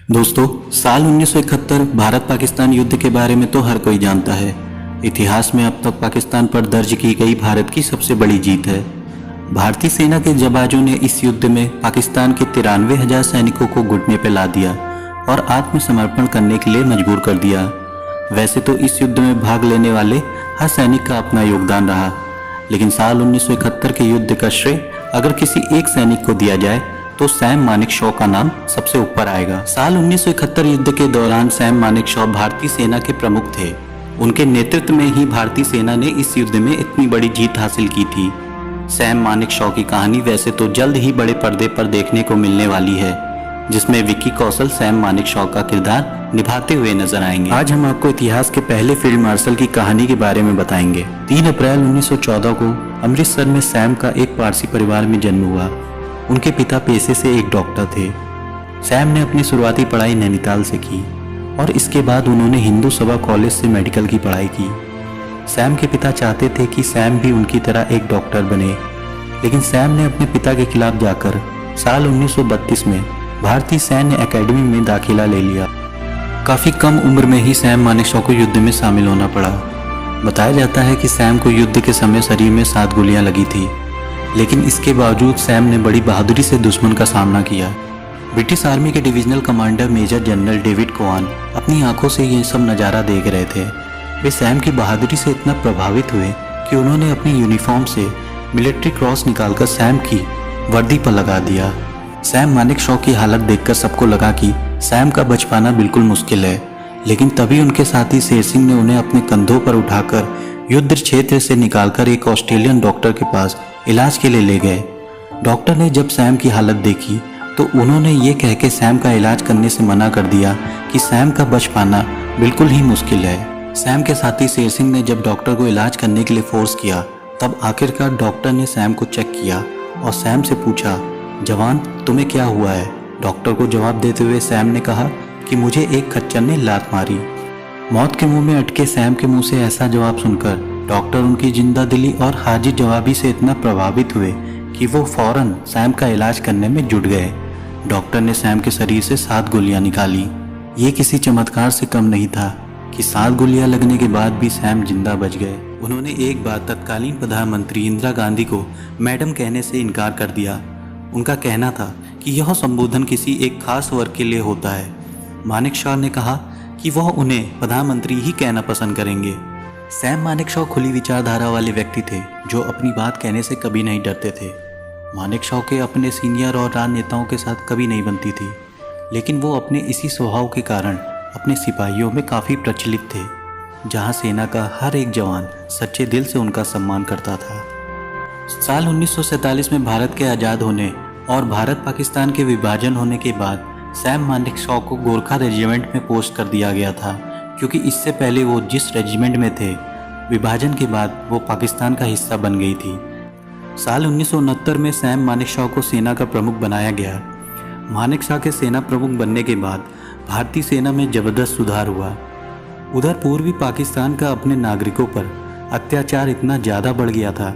दोस्तों, साल 1971 भारत पाकिस्तान युद्ध के बारे में तो हर कोई जानता है। इतिहास में अब तक पाकिस्तान पर दर्ज की गई भारत की सबसे बड़ी जीत है। भारतीय सेना के जवानों ने इस युद्ध में पाकिस्तान के 93,000 सैनिकों को घुटने पर ला दिया और आत्मसमर्पण करने के लिए मजबूर कर दिया। वैसे तो इस युद्ध में भाग लेने वाले हर सैनिक का अपना योगदान रहा, लेकिन साल 1971 के युद्ध का श्रेय अगर किसी एक सैनिक को दिया जाए तो सैम मानेकशॉ का नाम सबसे ऊपर आएगा। साल 1971 युद्ध के दौरान सैम मानेकशॉ भारतीय सेना के प्रमुख थे। उनके नेतृत्व में ही भारतीय सेना ने इस युद्ध में इतनी बड़ी जीत हासिल की थी। सैम मानेकशॉ की कहानी वैसे तो जल्द ही बड़े पर्दे पर देखने को मिलने वाली है, जिसमें विक्की कौशल सैम मानेकशॉ का किरदार निभाते हुए नजर आएंगे। आज हम आपको इतिहास के पहले फील्ड मार्शल की कहानी के बारे में बताएंगे। 3 अप्रैल 1914 को अमृतसर में सैम का एक पारसी परिवार में जन्म हुआ। उनके पिता पेशे से एक डॉक्टर थे। सैम ने अपनी शुरुआती पढ़ाई नैनीताल से की और इसके बाद उन्होंने हिंदू सभा कॉलेज से मेडिकल की पढ़ाई की। सैम के पिता चाहते थे कि सैम भी उनकी तरह एक डॉक्टर बने, लेकिन सैम ने अपने पिता के खिलाफ जाकर साल 1932 में भारतीय सैन्य अकेडमी में दाखिला ले लिया। काफ़ी कम उम्र में ही सैम मानेकशॉ को युद्ध में शामिल होना पड़ा। बताया जाता है कि सैम को युद्ध के समय शरीर में 7 गोलियां लगी थी, लेकिन इसके बावजूद सैम ने बड़ी बहादुरी से दुश्मन का सामना किया। ब्रिटिश आर्मी के divisional commander major general David Cowan अपनी आंखों से ये सब नज़ारा देख रहे थे। वे सैम की बहादुरी से इतना प्रभावित हुए कि उन्होंने अपनी यूनिफॉर्म से मिलिट्री क्रॉस निकालकर सैम की वर्दी पर लगा दिया। सैम मानेकशॉ की हालत देखकर सबको लगा कि सैम का बच पाना बिल्कुल मुश्किल है, लेकिन तभी उनके साथी शेर सिंह ने उन्हें अपने कंधों पर उठाकर युद्ध क्षेत्र से निकालकर एक ऑस्ट्रेलियन डॉक्टर के पास इलाज के लिए ले गए। डॉक्टर ने जब सैम की हालत देखी तो उन्होंने ये कह के सैम का इलाज करने से मना कर दिया कि सैम का बच पाना बिल्कुल ही मुश्किल है। सैम के साथी शेर सिंह ने जब डॉक्टर को इलाज करने के लिए फोर्स किया, तब आखिरकार डॉक्टर ने सैम को चेक किया और सैम से पूछा, जवान तुम्हें क्या हुआ है? डॉक्टर को जवाब देते हुए सैम ने कहा कि मुझे एक खच्चर ने लात मारी। मौत के मुंह में अटके सैम के मुंह से ऐसा जवाब सुनकर डॉक्टर उनकी जिंदा दिली और हाजिर जवाबी से इतना प्रभावित हुए कि वो फौरन सैम का इलाज करने में जुट गए। डॉक्टर ने सैम के शरीर से 7 गोलियां निकाली। ये किसी चमत्कार से कम नहीं था कि 7 गोलियां लगने के बाद भी सैम जिंदा बच गए। उन्होंने एक बार तत्कालीन प्रधानमंत्री इंदिरा गांधी को मैडम कहने से इनकार कर दिया। उनका कहना था कि यह संबोधन किसी एक खास वर्ग के लिए होता है। मानेकशॉ ने कहा कि वह उन्हें प्रधानमंत्री ही कहना पसंद करेंगे। सैम मानेकशॉ खुली विचारधारा वाले व्यक्ति थे जो अपनी बात कहने से कभी नहीं डरते थे। मानेकशॉ के अपने सीनियर और राजनेताओं के साथ कभी नहीं बनती थी, लेकिन वो अपने इसी स्वभाव के कारण अपने सिपाहियों में काफ़ी प्रचलित थे, जहां सेना का हर एक जवान सच्चे दिल से उनका सम्मान करता था। साल 1947 में भारत के आज़ाद होने और भारत पाकिस्तान के विभाजन होने के बाद सैम मानेकशॉ को गोरखा रेजिमेंट में पोस्ट कर दिया गया था, क्योंकि इससे पहले वो जिस रेजिमेंट में थे, विभाजन के बाद वो पाकिस्तान का हिस्सा बन गई थी। साल 1969 में सैम मानेकशॉ को सेना का प्रमुख बनाया गया। मानेकशॉ के सेना प्रमुख बनने के बाद भारतीय सेना में जबरदस्त सुधार हुआ। उधर पूर्वी पाकिस्तान का अपने नागरिकों पर अत्याचार इतना ज़्यादा बढ़ गया था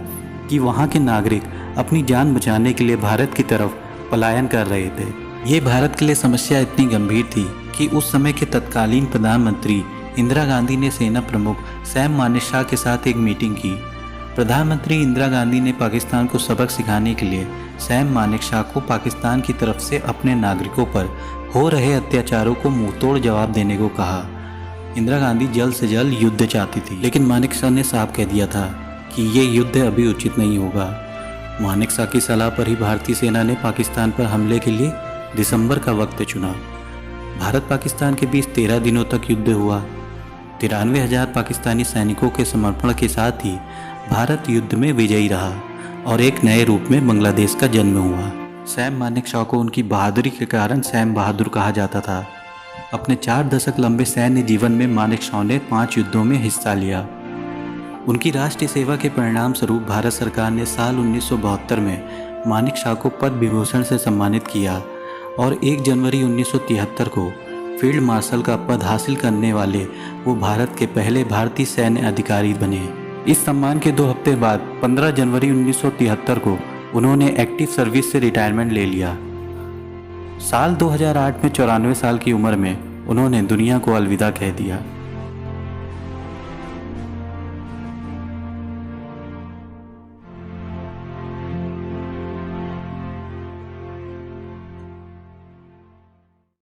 कि वहाँ के नागरिक अपनी जान बचाने के लिए भारत की तरफ पलायन कर रहे थे। ये भारत के लिए समस्या इतनी गंभीर थी कि उस समय के तत्कालीन प्रधानमंत्री इंदिरा गांधी ने सेना प्रमुख सैम मानेकशॉ के साथ एक मीटिंग की। प्रधानमंत्री इंदिरा गांधी ने पाकिस्तान को सबक सिखाने के लिए सैम मानेकशॉ को पाकिस्तान की तरफ से अपने नागरिकों पर हो रहे अत्याचारों को मुंहतोड़ जवाब देने को कहा। इंदिरा गांधी जल्द से जल्द युद्ध चाहती थी, लेकिन मानेकशॉ ने साफ कह दिया था कि ये युद्ध अभी उचित नहीं होगा। मानेकशॉ की सलाह पर ही भारतीय सेना ने पाकिस्तान पर हमले के लिए दिसंबर का वक्त चुना। भारत पाकिस्तान के बीच 13 दिनों तक युद्ध हुआ। 93,000 पाकिस्तानी सैनिकों के समर्पण के साथ ही भारत युद्ध में विजयी रहा और एक नए रूप में बांग्लादेश का जन्म हुआ। सैम मानेकशॉ को उनकी बहादुरी के कारण सैम बहादुर कहा जाता था। अपने 4 दशक लंबे सैन्य जीवन में मानेकशॉ ने 5 युद्धों में हिस्सा लिया। उनकी राष्ट्रीय सेवा के परिणाम स्वरूप भारत सरकार ने साल 1972 में मानेकशॉ को पद्म विभूषण से सम्मानित किया और 1 जनवरी 1973 को फील्ड मार्शल का पद हासिल करने वाले वो भारत के पहले भारतीय सैन्य अधिकारी बने। इस सम्मान के 2 हफ्ते बाद 15 जनवरी 1973 को उन्होंने एक्टिव सर्विस से रिटायरमेंट ले लिया। साल 2008 में 94 साल की उम्र में उन्होंने दुनिया को अलविदा कह दिया।